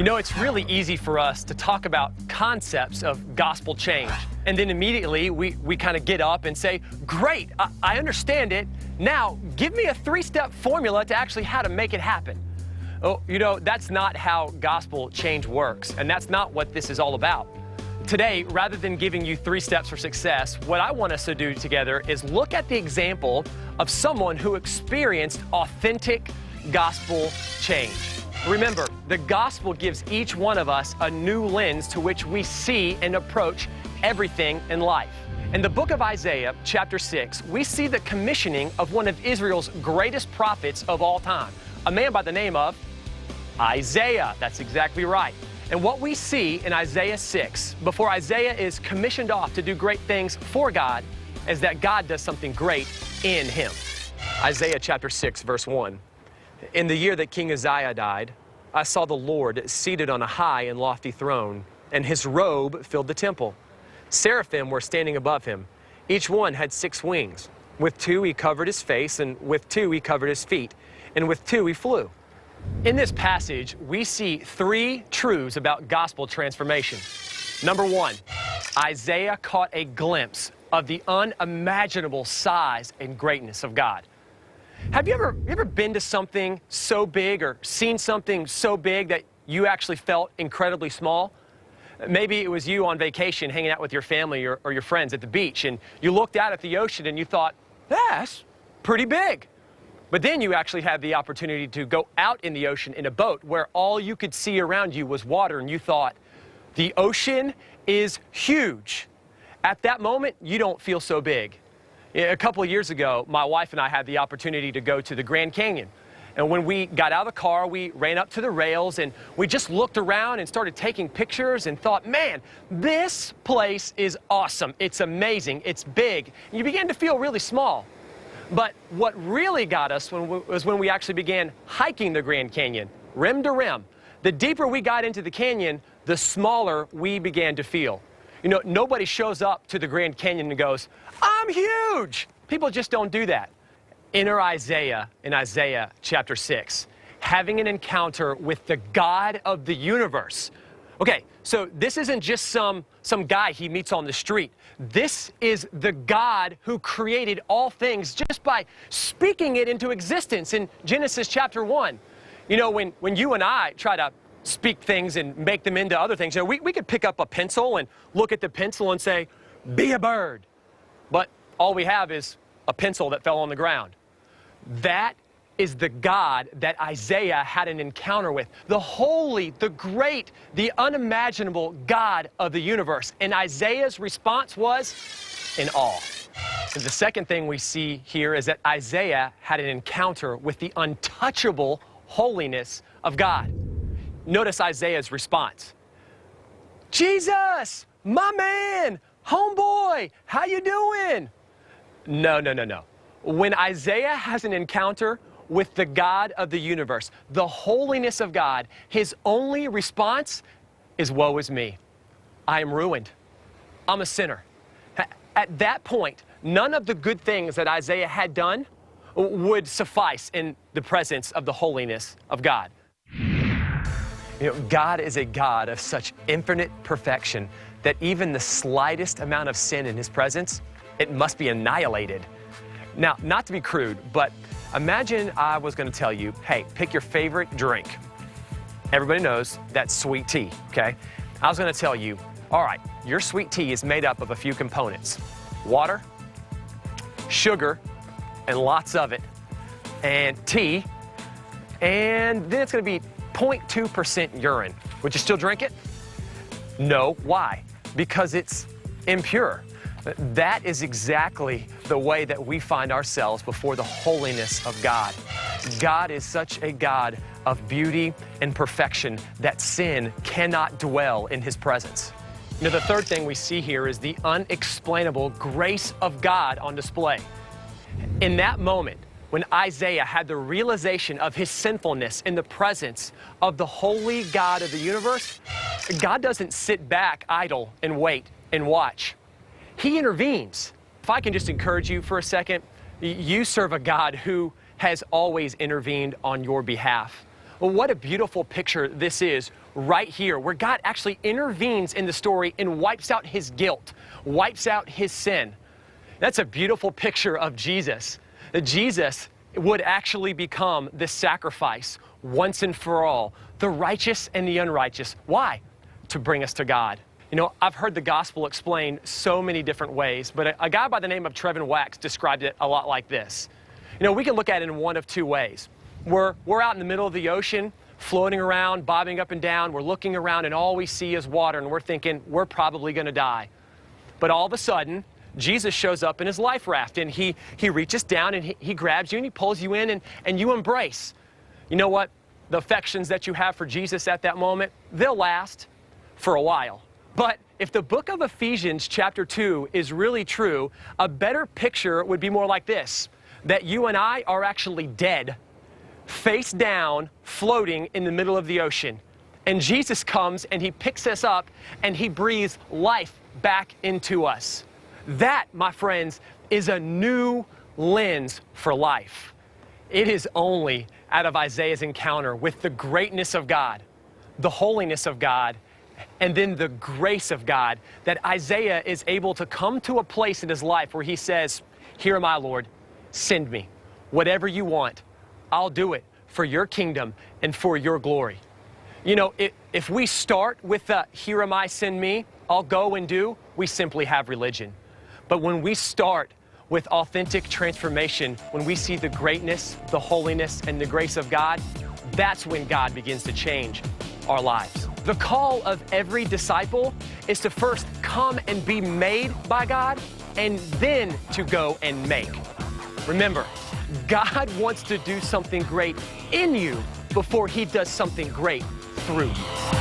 You know, it's really easy for us to talk about concepts of gospel change. And then immediately we kind of get up and say, great, I understand it. Now, give me a 3-step formula to actually how to make it happen. Oh, you know, that's not how gospel change works. And that's not what this is all about. Today, rather than giving you 3 steps for success, what I want us to do together is look at the example of someone who experienced authentic gospel change. Remember, the gospel gives each one of us a new lens to which we see and approach everything in life. In the book of Isaiah, chapter 6, we see the commissioning of one of Israel's greatest prophets of all time, a man by the name of Isaiah. That's exactly right. And what we see in Isaiah 6, before Isaiah is commissioned off to do great things for God, is that God does something great in him. Isaiah chapter 6, verse 1. In the year that King Uzziah died, I saw the Lord seated on a high and lofty throne, and his robe filled the temple. Seraphim were standing above him. Each one had 6 wings. With 2 he covered his face, and with 2 he covered his feet, and with 2 he flew. In this passage, we see 3 truths about gospel transformation. Number 1, Isaiah caught a glimpse of the unimaginable size and greatness of God. Have you ever been to something so big or seen something so big that you actually felt incredibly small? Maybe it was you on vacation hanging out with your family or your friends at the beach, and you looked out at the ocean and you thought, that's pretty big. But then you actually had the opportunity to go out in the ocean in a boat where all you could see around you was water, and you thought, the ocean is huge. At that moment, you don't feel so big. A couple of years ago, my wife and I had the opportunity to go to the Grand Canyon. And when we got out of the car, we ran up to the rails and we just looked around and started taking pictures and thought, man, this place is awesome. It's amazing. It's big. And you began to feel really small. But what really got us was when we actually began hiking the Grand Canyon, rim to rim. The deeper we got into the canyon, the smaller we began to feel. You know, nobody shows up to the Grand Canyon and goes, I'm huge. People just don't do that. Enter Isaiah in Isaiah chapter 6, having an encounter with the God of the universe. Okay, so this isn't just some guy he meets on the street. This is the God who created all things just by speaking it into existence in Genesis chapter 1. You know, when you and I try to speak things and make them into other things, you know, we could pick up a pencil and look at the pencil and say, be a bird. But all we have is a pencil that fell on the ground. That is the God that Isaiah had an encounter with. The holy, the great, the unimaginable God of the universe. And Isaiah's response was in awe. And the second thing we see here is that Isaiah had an encounter with the untouchable holiness of God. Notice Isaiah's response. Jesus, my man, homeboy, how you doing? No. When Isaiah has an encounter with the God of the universe, the holiness of God, his only response is, woe is me. I am ruined. I'm a sinner. At that point, none of the good things that Isaiah had done would suffice in the presence of the holiness of God. You know, God is a God of such infinite perfection that even the slightest amount of sin in his presence, it must be annihilated. Now, not to be crude, but imagine I was going to tell you, hey, pick your favorite drink. Everybody knows that's sweet tea, okay? I was going to tell you, all right, your sweet tea is made up of a few components: water, sugar, and lots of it, and tea, and then it's going to be 0.2% urine. Would you still drink it? No. Why? Because it's impure. That is exactly the way that we find ourselves before the holiness of God. God is such a God of beauty and perfection that sin cannot dwell in his presence. You know, the third thing we see here is the unexplainable grace of God on display. In that moment, when Isaiah had the realization of his sinfulness in the presence of the holy God of the universe, God doesn't sit back idle and wait and watch. He intervenes. If I can just encourage you for a second, you serve a God who has always intervened on your behalf. Well, what a beautiful picture this is right here, where God actually intervenes in the story and wipes out his guilt, wipes out his sin. That's a beautiful picture of Jesus. That Jesus would actually become the sacrifice once and for all, the righteous and the unrighteous. Why? To bring us to God. You know, I've heard the gospel explained so many different ways, but a guy by the name of Trevin Wax described it a lot like this. You know, we can look at it in one of two ways. We're out in the middle of the ocean, floating around, bobbing up and down. We're looking around and all we see is water, and we're thinking we're probably going to die. But all of a sudden, Jesus shows up in his life raft, and he reaches down and he grabs you and he pulls you in, and you embrace. You know what? The affections that you have for Jesus at that moment, they'll last for a while. But if the book of Ephesians chapter 2 is really true, a better picture would be more like this, that you and I are actually dead, face down, floating in the middle of the ocean. And Jesus comes and he picks us up and he breathes life back into us. That, my friends, is a new lens for life. It is only out of Isaiah's encounter with the greatness of God, the holiness of God, and then the grace of God that Isaiah is able to come to a place in his life where he says, "Here am I, Lord, send me. Whatever you want, I'll do it for your kingdom and for your glory." You know, if we start with the "Here am I, send me, I'll go and do," we simply have religion. But when we start with authentic transformation, when we see the greatness, the holiness, and the grace of God, that's when God begins to change our lives. The call of every disciple is to first come and be made by God, and then to go and make. Remember, God wants to do something great in you before he does something great through you.